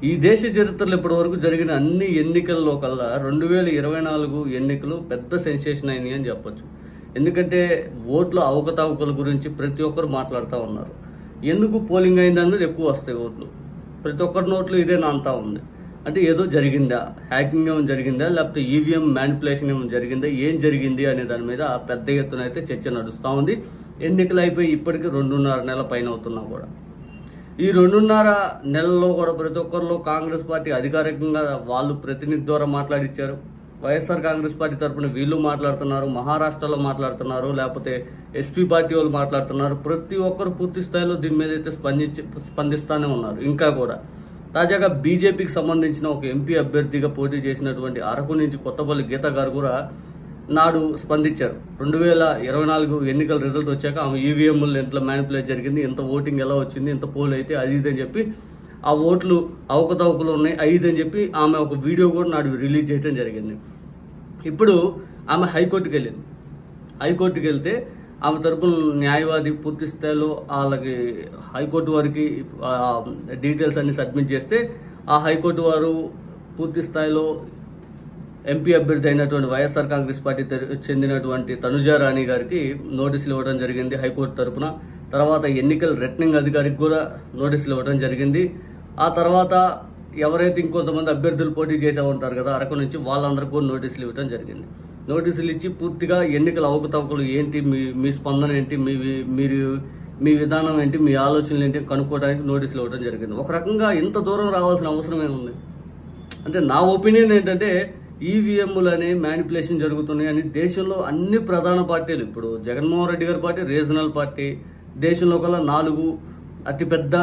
ఈ దేశ చరిత్రలో ఇప్పటివరకు జరిగిన అన్ని ఎన్నికల్లో కల్లా 2024 ఎన్నికలు పెద్ద సెన్సేషన్ అయినాయి అని చెప్పొచ్చు. ఎందుకంటే ఓట్ల అవకతవకల గురించి ప్రతి ఒక్కరు మాట్లాడుతూ ఉన్నారు. ఎందుకు పోలింగ్ అయిందన్నది ఎక్కువ వస్తాయి ఓట్లు. ప్రతి ఒక్కరి నోట్లు ఇదే నాంతా ఉంది. అంటే ఏదో జరిగిందా, హ్యాకింగ్ ఏమైనా జరిగిందా, లేకపోతే ఈవీఎం మ్యానిపులేషన్ ఏమైనా జరిగిందా, ఏం జరిగింది అనే దాని మీద పెద్ద ఎత్తున అయితే చర్చ నడుస్తూ ఉంది. ఎన్నికలు అయిపోయి ఇప్పటికీ 2.5 నెలల పైన అవుతున్నా కూడా ఈ 2.5 నెలల్లో కూడా ప్రతి ఒక్కరిలో కాంగ్రెస్ పార్టీ అధికారికంగా వాళ్ళు ప్రతినిధి ద్వారా మాట్లాడిచ్చారు. వైఎస్ఆర్ కాంగ్రెస్ పార్టీ తరఫున వీళ్ళు మాట్లాడుతున్నారు, మహారాష్ట్రలో మాట్లాడుతున్నారు, లేకపోతే ఎస్పీ పార్టీ వాళ్ళు మాట్లాడుతున్నారు. ప్రతి ఒక్కరు పూర్తి స్థాయిలో దీని మీద అయితే స్పందిస్తూనే ఉన్నారు. ఇంకా కూడా తాజాగా బీజేపీకి సంబంధించిన ఒక ఎంపీ అభ్యర్థిగా పోటీ చేసినటువంటి అరకు నుంచి కొత్తపల్లి గీత గారు కూడా నాడు స్పందించారు. 2024 ఎన్నికల రిజల్ట్ వచ్చాక ఆమె ఈవీఎంలు ఎంత మ్యానిపులేట్ జరిగింది, ఎంత ఓటింగ్ ఎలా వచ్చింది, ఎంత పోల్ అయితే అది ఇదని చెప్పి ఆ ఓట్లు అవకతవకలు ఉన్నాయి అని చెప్పి ఆమె ఒక వీడియో కూడా నాడు రిలీజ్ చేయడం జరిగింది. ఇప్పుడు ఆమె హైకోర్టుకి వెళ్ళింది. హైకోర్టుకి వెళ్తే ఆమె తరపున న్యాయవాది పూర్తి స్థాయిలో వాళ్ళకి హైకోర్టు వారికి డీటెయిల్స్ అన్ని సబ్మిట్ చేస్తే ఆ హైకోర్టు వారు పూర్తి స్థాయిలో ఎంపీ అభ్యర్థి అయినటువంటి వైఎస్ఆర్ కాంగ్రెస్ పార్టీ చెందినటువంటి తనుజా రాణి గారికి నోటీసులు ఇవ్వడం జరిగింది హైకోర్టు తరపున. తర్వాత ఎన్నికల రిటర్నింగ్ అధికారికి కూడా నోటీసులు ఇవ్వడం జరిగింది. ఆ తర్వాత ఎవరైతే ఇంకొంతమంది అభ్యర్థులు పోటీ చేసే ఉంటారు కదా అరకు నుంచి, వాళ్ళందరికీ కూడా నోటీసులు ఇవ్వడం జరిగింది. నోటీసులు ఇచ్చి పూర్తిగా ఎన్నికల అవకతవకలు ఏంటి, మీ స్పందన ఏంటి, మీ విధానం ఏంటి, మీ ఆలోచనలు ఏంటి కనుక్కోవడానికి నోటీసులు ఇవ్వడం జరిగింది. ఒక రకంగా ఇంత దూరం రావాల్సిన అవసరం ఏముంది అంటే నా ఒపీనియన్ ఏంటంటే ఈవీఎంలు అనే మ్యానిపులేషన్ జరుగుతున్నాయి అని దేశంలో అన్ని ప్రధాన పార్టీలు, ఇప్పుడు జగన్మోహన్ రెడ్డి గారి పార్టీ రీజనల్ పార్టీ, దేశంలో కల్లా 4 అతిపెద్ద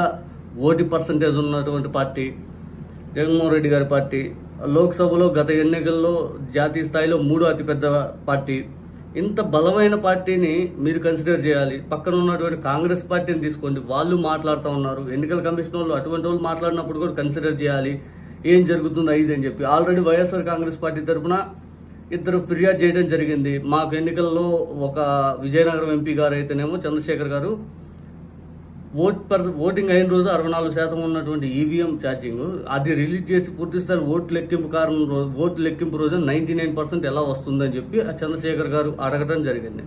ఓటు పర్సంటేజ్ ఉన్నటువంటి పార్టీ జగన్మోహన్ రెడ్డి గారి పార్టీ, లోక్సభలో గత ఎన్నికల్లో జాతీయ స్థాయిలో 3వ అతిపెద్ద పార్టీ. ఇంత బలమైన పార్టీని మీరు కన్సిడర్ చేయాలి. పక్కన ఉన్నటువంటి కాంగ్రెస్ పార్టీని తీసుకోండి, వాళ్ళు మాట్లాడుతూ ఉన్నారు. ఎన్నికల కమిషన్ వాళ్ళు అటువంటి వాళ్ళు మాట్లాడినప్పుడు కూడా కన్సిడర్ చేయాలి ఏం జరుగుతుంది అని చెప్పి. ఆల్రెడీ వైఎస్ఆర్ కాంగ్రెస్ పార్టీ తరఫున 2 ఫిర్యాదు చేయడం జరిగింది. మాకు ఎన్నికల్లో ఒక విజయనగరం ఎంపీ గారు అయితేనేమో చంద్రశేఖర్ గారు ఓటింగ్ అయిన రోజు 64% ఉన్నటువంటి ఈవీఎం ఛార్జింగ్ అది రిలీజ్ చేసి పూర్తి స్థాయి ఓటు లెక్కింపు రోజు 99% ఎలా వస్తుందని చెప్పి ఆ చంద్రశేఖర్ గారు అడగడం జరిగింది.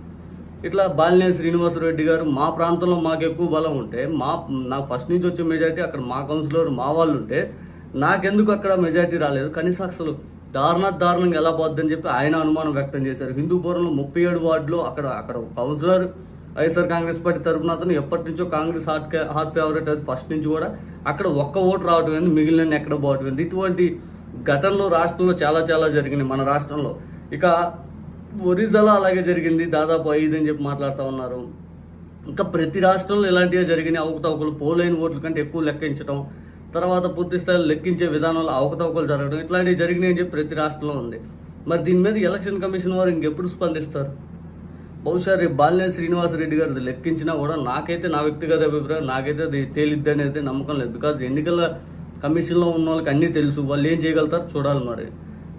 ఇట్లా బాలినేని శ్రీనివాసరెడ్డి గారు మా ప్రాంతంలో మాకు ఎక్కువ బలం ఉంటే నాకు ఫస్ట్ నుంచి వచ్చే మెజార్టీ అక్కడ మా కౌన్సిలర్ మా వాళ్ళు ఉంటే నాకెందుకు అక్కడ మెజార్టీ రాలేదు, కనీసం అసలు దారుణంగా ఎలా పోద్దని చెప్పి ఆయన అనుమానం వ్యక్తం చేశారు. హిందూపురంలో 37 వార్డులో అక్కడ కౌన్సిలర్ వైఎస్ఆర్ కాంగ్రెస్ పార్టీ తరఫున అతను ఎప్పటి నుంచో కాంగ్రెస్ హాట్ ఫేవరెట్ అది ఫస్ట్ నుంచి కూడా అక్కడ ఒక్క ఓటు రావడం ఏంది, మిగిలిన ఎక్కడ పోవడం ఏంది. ఇటువంటి ఘటనలు రాష్ట్రంలో చాలా జరిగినాయి మన రాష్ట్రంలో. ఇక ఒరిస్సాలో అలాగే జరిగింది, దాదాపు 5 అని చెప్పి మాట్లాడుతూ ఉన్నారు. ఇంకా ప్రతి రాష్ట్రంలో ఇలాంటివే జరిగినాయి. అవకతవకలు పోలైన ఓట్ల కంటే ఎక్కువ లెక్కించడం, తర్వాత పూర్తి స్థాయిలో లెక్కించే విధానంలో అవకతవకలు జరగడం, ఇట్లాంటివి జరిగినాయి అని చెప్పి ప్రతి రాష్ట్రంలో ఉంది. మరి దీని మీద ఎలక్షన్ కమిషన్ వారు ఇంకెప్పుడు స్పందిస్తారు? బహుశా రేపు బాలినేని శ్రీనివాసరెడ్డి గారు లెక్కించినా కూడా నాకైతే నా వ్యక్తిగత అభిప్రాయం నాకైతే అది తేలిద్ది అనేది నమ్మకం లేదు. బికాజ్ ఎన్నికల కమిషన్లో ఉన్న వాళ్ళకి అన్నీ తెలుసు, వాళ్ళు ఏం చేయగలుగుతారు చూడాలి. మరి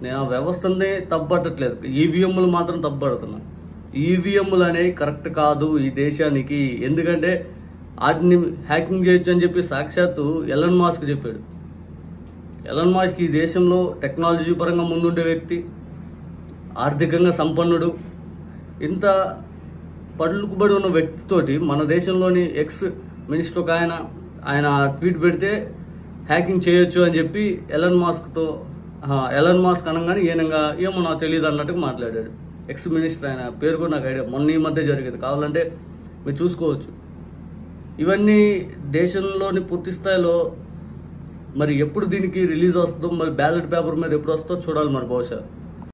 నేను ఆ వ్యవస్థనే తప్పట్టట్లేదు, ఈవీఎంలు మాత్రం తప్పడుతున్నా. ఈవీఎంలు అనేవి కరెక్ట్ కాదు ఈ దేశానికి. ఎందుకంటే వాటిని హ్యాకింగ్ చేయొచ్చు అని చెప్పి సాక్షాత్తు ఎలన్ మాస్క్ చెప్పాడు. ఎలన్ మాస్క్ ఈ దేశంలో టెక్నాలజీ పరంగా ముందుండే వ్యక్తి, ఆర్థికంగా సంపన్నుడు. ఇంత పలుకుబడి ఉన్న వ్యక్తితోటి మన దేశంలోని ఎక్స్ మినిస్టర్ ఒక ఆయన ట్వీట్ పెడితే హ్యాకింగ్ చేయొచ్చు అని చెప్పి ఎలన్ మాస్క్ అనగానే ఈయనగా ఏమో నాకు తెలియదు అన్నట్టుగా మాట్లాడాడు. ఎక్స్ మినిస్టర్ ఆయన పేరు కూడా నాకు ఐడియా, మొన్న ఈ మధ్య జరిగింది, కావాలంటే మీరు చూసుకోవచ్చు. ఇవన్నీ దేశంలోని పూర్తి స్థాయిలో మరి ఎప్పుడు దీనికి రిలీజ్ వస్తుందో, మరి బ్యాలెట్ పేపర్ మీద ఎప్పుడు వస్తుందో చూడాలి మరి బహుశా.